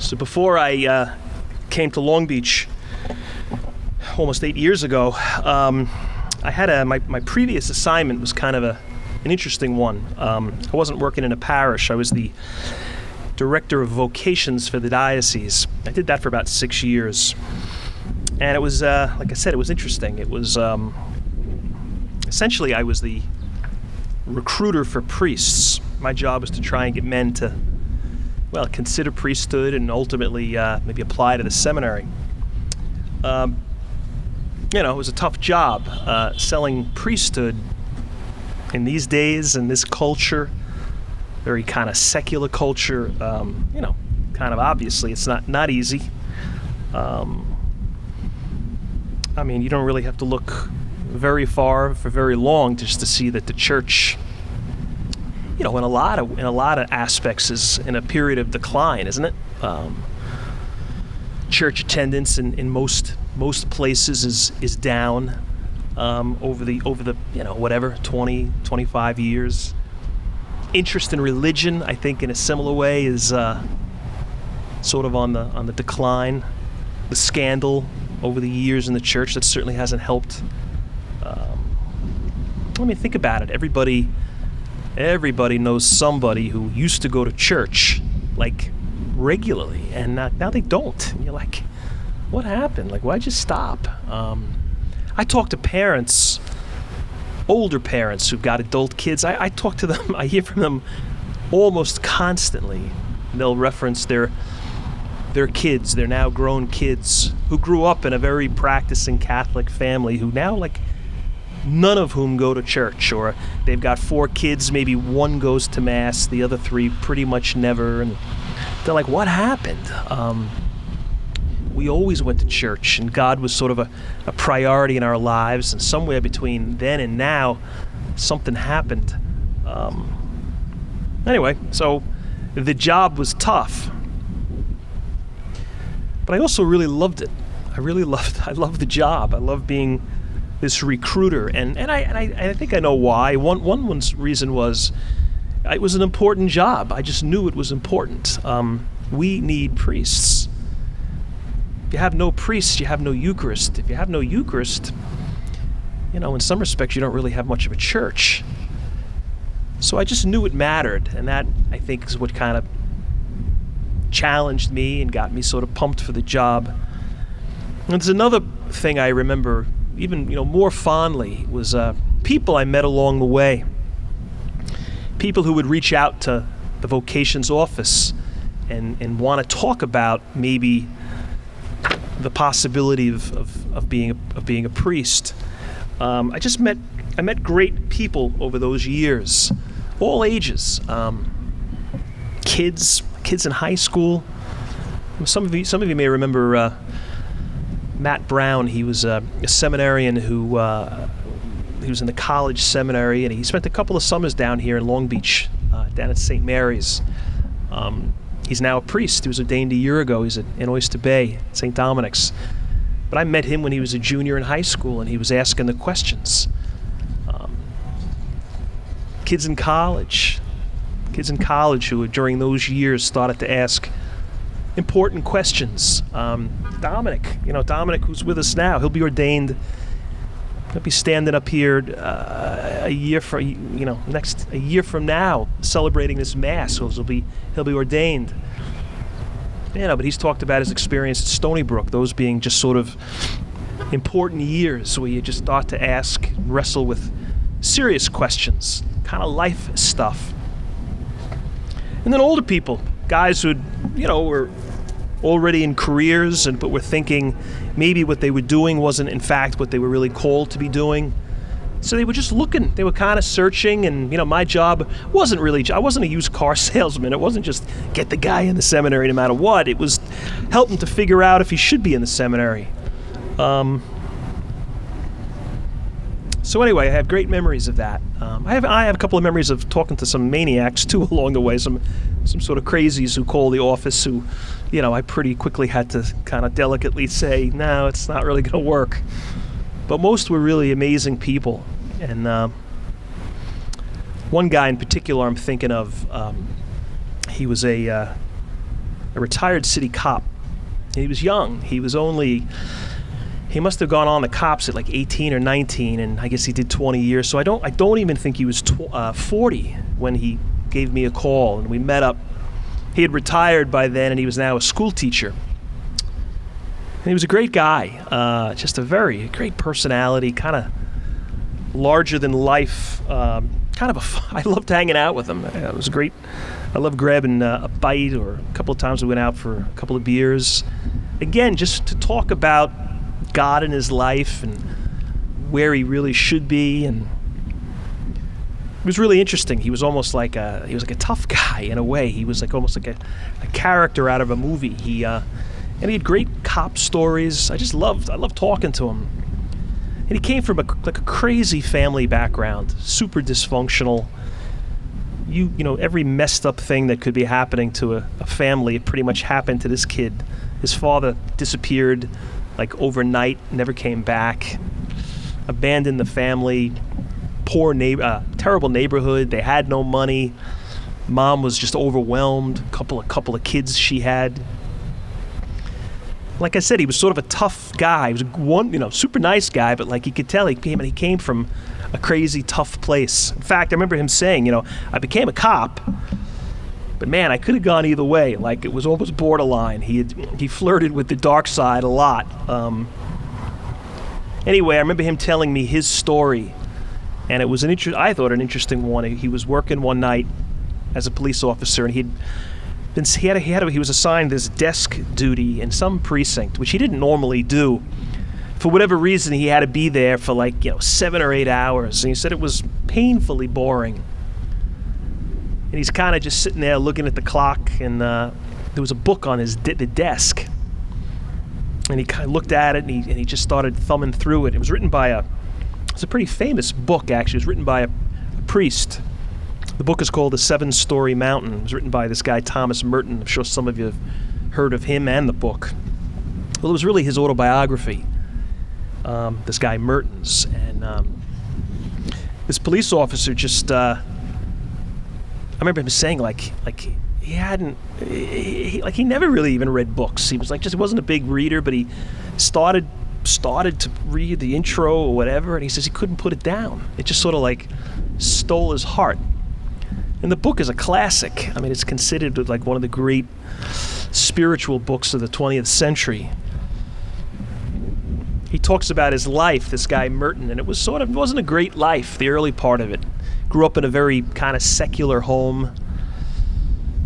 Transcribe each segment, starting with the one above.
So before I came to Long Beach almost 8 years ago, I had my previous assignment was kind of an interesting one. I wasn't working in a parish. I was the director of vocations for the diocese. I did that for about 6 years. And it was, like I said, it was interesting. It was, essentially I was the recruiter for priests. My job was to try and get men to, well, consider priesthood and ultimately maybe apply to the seminary. It was a tough job. Selling priesthood in these days, in this culture, very kind of secular culture, kind of obviously it's not easy. You don't really have to look very far for very long just to see that the church, in a lot of aspects, is in a period of decline, isn't it? Church attendance in most places is down over the 20, 25 years. Interest in religion, I think, in a similar way, is sort of on the decline. The scandal over the years in the church, that certainly hasn't helped. Think about it. Everybody knows somebody who used to go to church like regularly, and now they don't. And you're like, what happened? Like, why'd you stop? I talk to parents, older parents who've got adult kids. I talk to them. I hear from them almost constantly. They'll reference their kids, their now grown kids, who grew up in a very practicing Catholic family, who now, like, none of whom go to church, or they've got 4 kids, maybe one goes to Mass, the other 3 pretty much never, and they're like, what happened? We always went to church, and God was sort of a priority in our lives, and somewhere between then and now, something happened. Anyway, so the job was tough, but I also really loved it. I loved the job. I loved being this recruiter, and I think I know why. One reason was it was an important job. I just knew it was important. We need priests. If you have no priests, you have no Eucharist. If you have no Eucharist, in some respects, you don't really have much of a church. So I just knew it mattered, and that, I think, is what kind of challenged me and got me sort of pumped for the job. And there's another thing I remember even more fondly, was people I met along the way. People who would reach out to the vocations office and want to talk about maybe the possibility of being a priest. I met great people over those years, all ages. Kids in high school. Some of you may remember Matt Brown. He was a seminarian who he was in the college seminary, and he spent a couple of summers down here in Long Beach, down at St. Mary's. He's now a priest. He was ordained a year ago. He's in Oyster Bay, St. Dominic's. But I met him when he was a junior in high school, and he was asking the questions. Kids in college who during those years started to ask important questions. Dominic, who's with us now, he'll be ordained. He'll be standing up here a year from now, celebrating this Mass. So he'll be ordained. But he's talked about his experience at Stony Brook, those being just sort of important years where you just start to wrestle with serious questions, kind of life stuff. And then older people, guys who were already in careers, but were thinking maybe what they were doing wasn't in fact what they were really called to be doing. So they were just looking. They were kind of searching, and my job wasn't really. I wasn't a used car salesman. It wasn't just get the guy in the seminary no matter what. It was help him to figure out if he should be in the seminary. So anyway, I have great memories of that. I have a couple of memories of talking to some maniacs too along the way. Some sort of crazies who call the office who, I pretty quickly had to kind of delicately say, no, it's not really going to work. But most were really amazing people. And one guy in particular I'm thinking of, he was a a retired city cop. And he was young. He must have gone on the cops at like 18 or 19, and I guess he did 20 years. So I don't even think he was 40 when he gave me a call, and we met up. He had retired by then, and he was now a school teacher. And he was a great guy, just a very great personality, kind of larger than life. I loved hanging out with him. It was great. I loved grabbing a bite, or a couple of times we went out for a couple of beers. Again, just to talk about God in his life and where he really should be, and it was really interesting. He was almost like a tough guy in a way. He was almost like a character out of a movie. And he had great cop stories. I loved talking to him. And he came from a crazy family background, super dysfunctional. You know, every messed up thing that could be happening to a family, it pretty much happened to this kid. His father disappeared like overnight, never came back, abandoned the family, terrible neighborhood. They had no money. Mom was just overwhelmed. Couple of kids she had. Like I said, he was sort of a tough guy. He was super nice guy, but like you could tell he came from a crazy, tough place. In fact, I remember him saying, I became a cop, but man, I could have gone either way. Like, it was almost borderline. He flirted with the dark side a lot. Anyway, I remember him telling me his story, and it was I thought an interesting one. He was working one night as a police officer, and he was assigned this desk duty in some precinct, which he didn't normally do. For whatever reason, he had to be there for 7 or 8 hours, and he said it was painfully boring. And he's kind of just sitting there looking at the clock, and there was a book on the desk. And he kind of looked at it, and he just started thumbing through it. It was written by it's a pretty famous book, actually. It was written by a priest. The book is called The 7-Story Mountain. It was written by this guy, Thomas Merton. I'm sure some of you have heard of him and the book. Well, it was really his autobiography, this guy Merton's. And this police officer just... I remember him saying he never really even read books. He was he wasn't a big reader, but he started to read the intro or whatever, and he says he couldn't put it down. It just sort of stole his heart. And the book is a classic. I mean, it's considered one of the great spiritual books of the 20th century. He talks about his life, this guy Merton, and it wasn't a great life, the early part of it. Grew up in a very kind of secular home.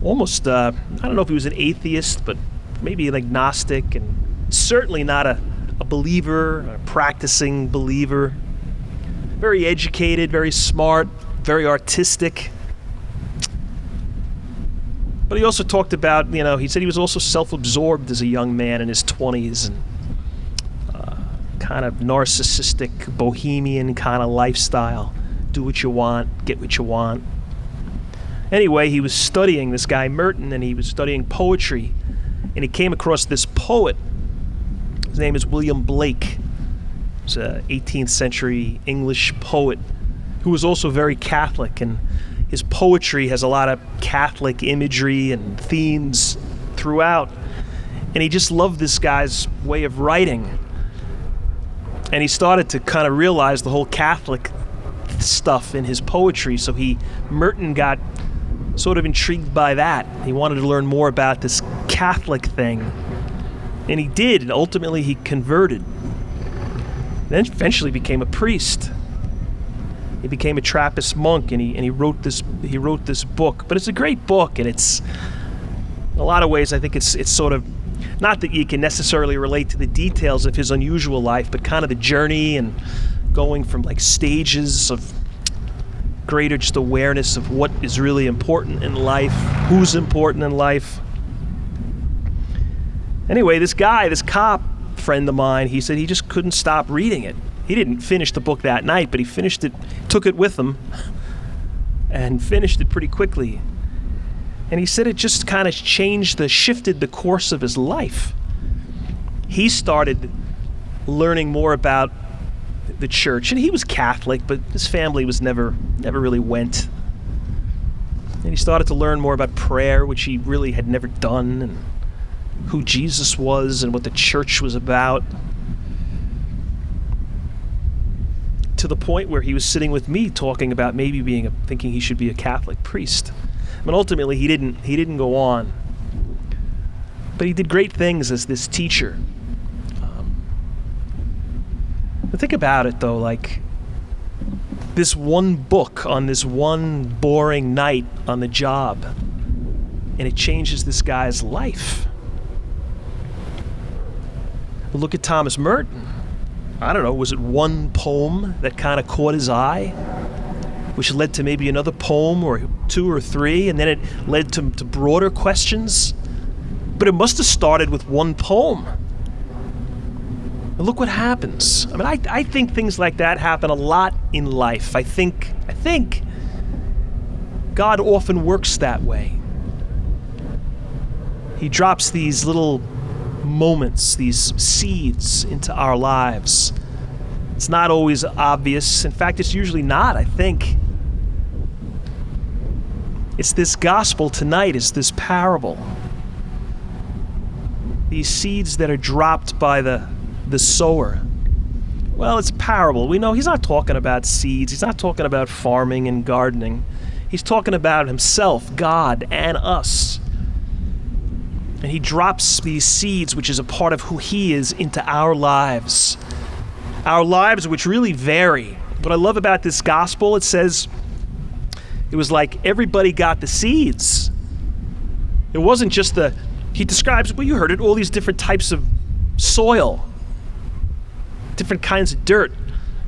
Almost, I don't know if he was an atheist, but maybe an agnostic, and certainly not a believer, a practicing believer. Very educated, very smart, very artistic. But he also talked about, he said he was also self-absorbed as a young man in his 20s, and kind of narcissistic, bohemian kind of lifestyle. Do what you want, get what you want. Anyway, he was studying this guy Merton, and he was studying poetry, and he came across this poet. His name is William Blake. He's an 18th century English poet who was also very Catholic, and his poetry has a lot of Catholic imagery and themes throughout. And he just loved this guy's way of writing. And he started to kind of realize the whole Catholic stuff in his poetry. So Merton got sort of intrigued by that. He wanted to learn more about this Catholic thing. And he did, and ultimately he converted. Then eventually became a priest. He became a Trappist monk, and he wrote this book. But it's a great book, and it's in a lot of ways I think it's sort of, not that you can necessarily relate to the details of his unusual life, but kind of the journey and going from stages of greater just awareness of what is really important in life, who's important in life. Anyway, this cop friend of mine, he said he just couldn't stop reading it. He didn't finish the book that night, but he finished it, took it with him, and finished it pretty quickly. And he said it just kind of shifted the course of his life. He started learning more about the church, and he was Catholic, but his family was never really went. And he started to learn more about prayer, which he really had never done, and who Jesus was and what the church was about, to the point where he was sitting with me talking about maybe thinking he should be a Catholic priest. I mean, ultimately he didn't go on, but he did great things as this teacher. But think about it though, like this one book on this one boring night on the job, and it changes this guy's life. Look at Thomas Merton. I don't know, was it one poem that kind of caught his eye, which led to maybe another poem or two or three, and then it led to broader questions? But it must have started with one poem. And look what happens. I mean, I think things like that happen a lot in life. I think God often works that way. He drops these little moments, these seeds into our lives. It's not always obvious. In fact, it's usually not, I think. It's this gospel tonight, it's this parable. These seeds that are dropped by the sower. Well, it's a parable. We know he's not talking about seeds. He's not talking about farming and gardening. He's talking about himself, God, and us. And he drops these seeds, which is a part of who he is, into our lives. Our lives, which really vary. What I love about this gospel, it says it was like everybody got the seeds. It wasn't just he describes, well, you heard it, all these different types of soil, different kinds of dirt.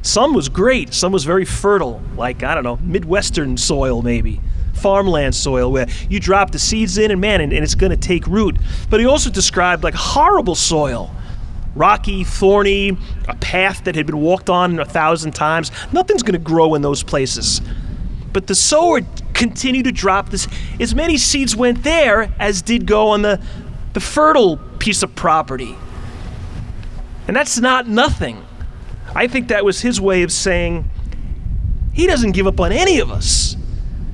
Some was great, some was very fertile, like, I don't know, Midwestern soil maybe. Farmland soil where you drop the seeds in and it's going to take root. But he also described like horrible soil, rocky, thorny, a path that had been walked on 1,000 times. Nothing's going to grow in those places. But the sower continued to drop this. As many seeds went there as did go on the fertile piece of property. And that's not nothing. I think that was his way of saying he doesn't give up on any of us.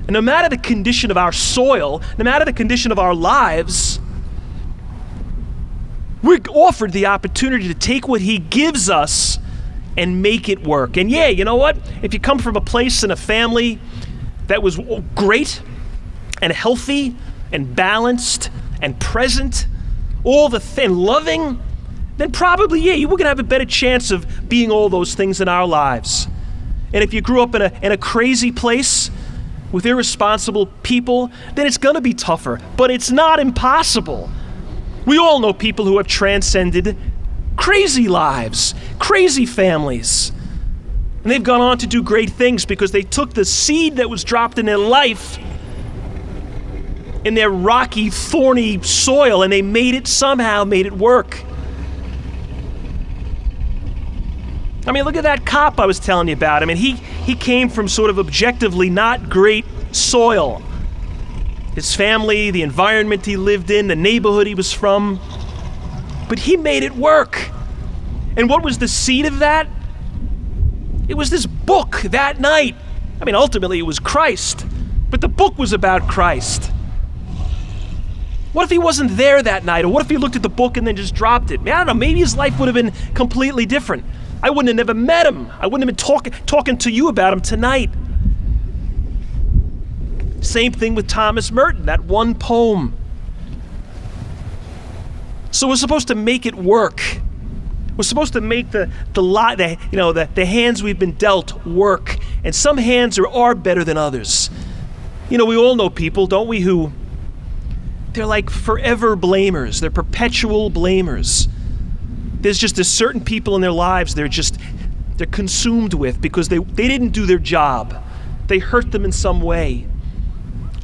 And no matter the condition of our soil, no matter the condition of our lives, we're offered the opportunity to take what he gives us and make it work. And yeah, you know what? If you come from a place and a family that was great and healthy and balanced and present, and loving, then probably, yeah, we're going to have a better chance of being all those things in our lives. And if you grew up in a crazy place with irresponsible people, then it's going to be tougher. But it's not impossible. We all know people who have transcended crazy lives, crazy families. And they've gone on to do great things because they took the seed that was dropped in their life, in their rocky, thorny soil, and they somehow made it work. I mean, look at that cop I was telling you about. I mean, he came from sort of objectively not great soil. His family, the environment he lived in, the neighborhood he was from. But he made it work. And what was the seed of that? It was this book that night. I mean, ultimately it was Christ. But the book was about Christ. What if he wasn't there that night? Or what if he looked at the book and then just dropped it? I don't know, maybe his life would have been completely different. I wouldn't have never met him. I wouldn't have been talking to you about him tonight. Same thing with Thomas Merton, that one poem. So we're supposed to make it work. We're supposed to make the hands we've been dealt work. And some hands are better than others. You know, we all know people, don't we, who they're like forever blamers. They're perpetual blamers. There's certain people in their lives they're consumed with because they didn't do their job. They hurt them in some way.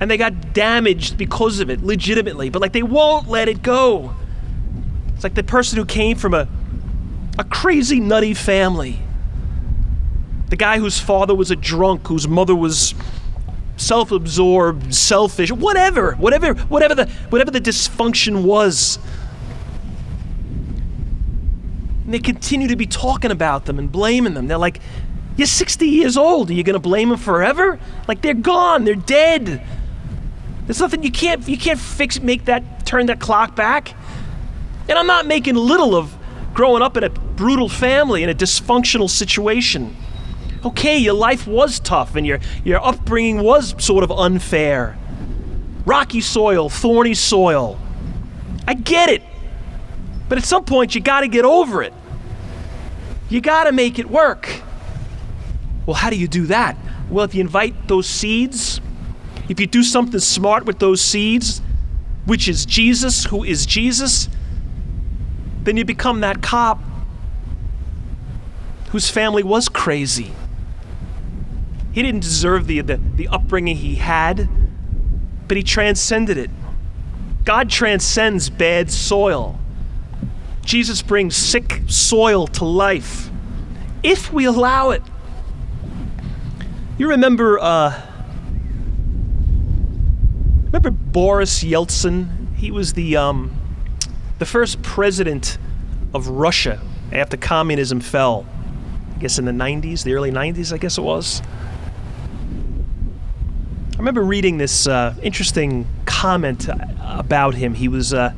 And they got damaged because of it, legitimately. But they won't let it go. It's like the person who came from a crazy, nutty family. The guy whose father was a drunk, whose mother was self-absorbed, selfish, whatever the dysfunction was. And they continue to be talking about them and blaming them. They're like, you're 60 years old. Are you going to blame them forever? They're gone. They're dead. There's nothing you can't fix, turn that clock back. And I'm not making little of growing up in a brutal family, in a dysfunctional situation. Okay, your life was tough and your upbringing was sort of unfair. Rocky soil, thorny soil. I get it. But at some point, you got to get over it. You got to make it work. Well, how do you do that? Well, if you invite those seeds, if you do something smart with those seeds, which is Jesus, who is Jesus, then you become that cop whose family was crazy. He didn't deserve the upbringing he had, but he transcended it. God transcends bad soil. Jesus brings sick soil to life, if we allow it. You remember Boris Yeltsin? He was the first president of Russia after communism fell. I guess in the 90s, the early 90s, I guess it was. I remember reading this interesting comment about him. He was a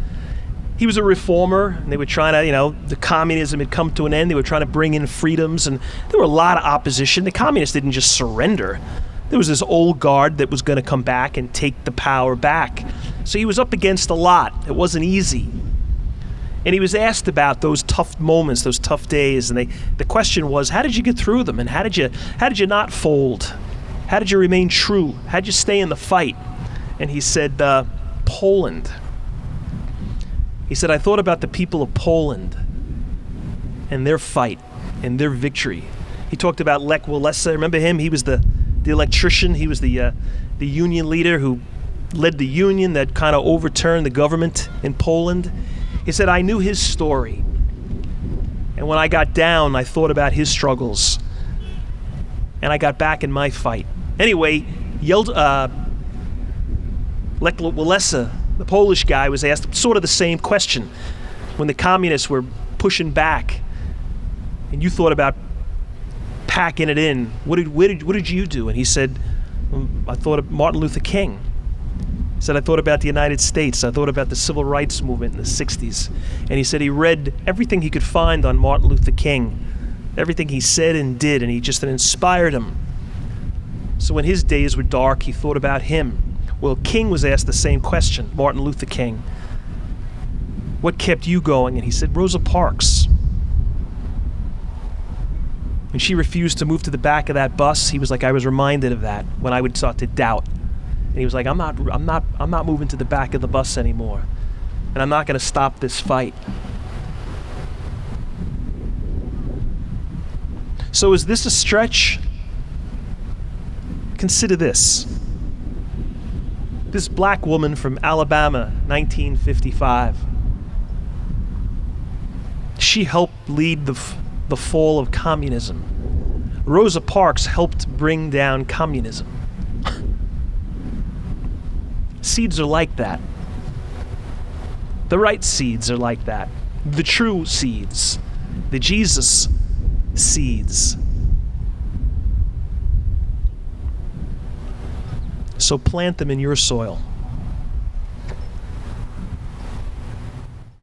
reformer, and they were trying to, the communism had come to an end. They were trying to bring in freedoms, and there were a lot of opposition. The communists didn't just surrender. There was this old guard that was going to come back and take the power back. So he was up against a lot. It wasn't easy. And he was asked about those tough moments, those tough days, and the question was, how did you get through them, and how did you not fold? How did you remain true? How did you stay in the fight? And he said, Poland. He said, I thought about the people of Poland and their fight and their victory. He talked about Lech Walesa. Remember him? He was the electrician. He was the union leader who led the union that kind of overturned the government in Poland. He said, I knew his story. And when I got down, I thought about his struggles. And I got back in my fight. Anyway, Lech Walesa, the Polish guy, was asked sort of the same question when the communists were pushing back, and you thought about packing it in. What did you do? And he said, I thought of Martin Luther King. He said, I thought about the United States. I thought about the civil rights movement in the 60s. And he said he read everything he could find on Martin Luther King, everything he said and did, and it inspired him. So when his days were dark, he thought about him. Well, King was asked the same question, Martin Luther King. What kept you going? And he said, Rosa Parks. When she refused to move to the back of that bus, he was like, I was reminded of that when I would start to doubt. And he was like, I'm not moving to the back of the bus anymore. And I'm not going to stop this fight. So is this a stretch? Consider this. This black woman from Alabama, 1955. She helped lead the fall of communism. Rosa Parks helped bring down communism. Seeds are like that. The right seeds are like that. The true seeds. The Jesus seeds. So plant them in your soil.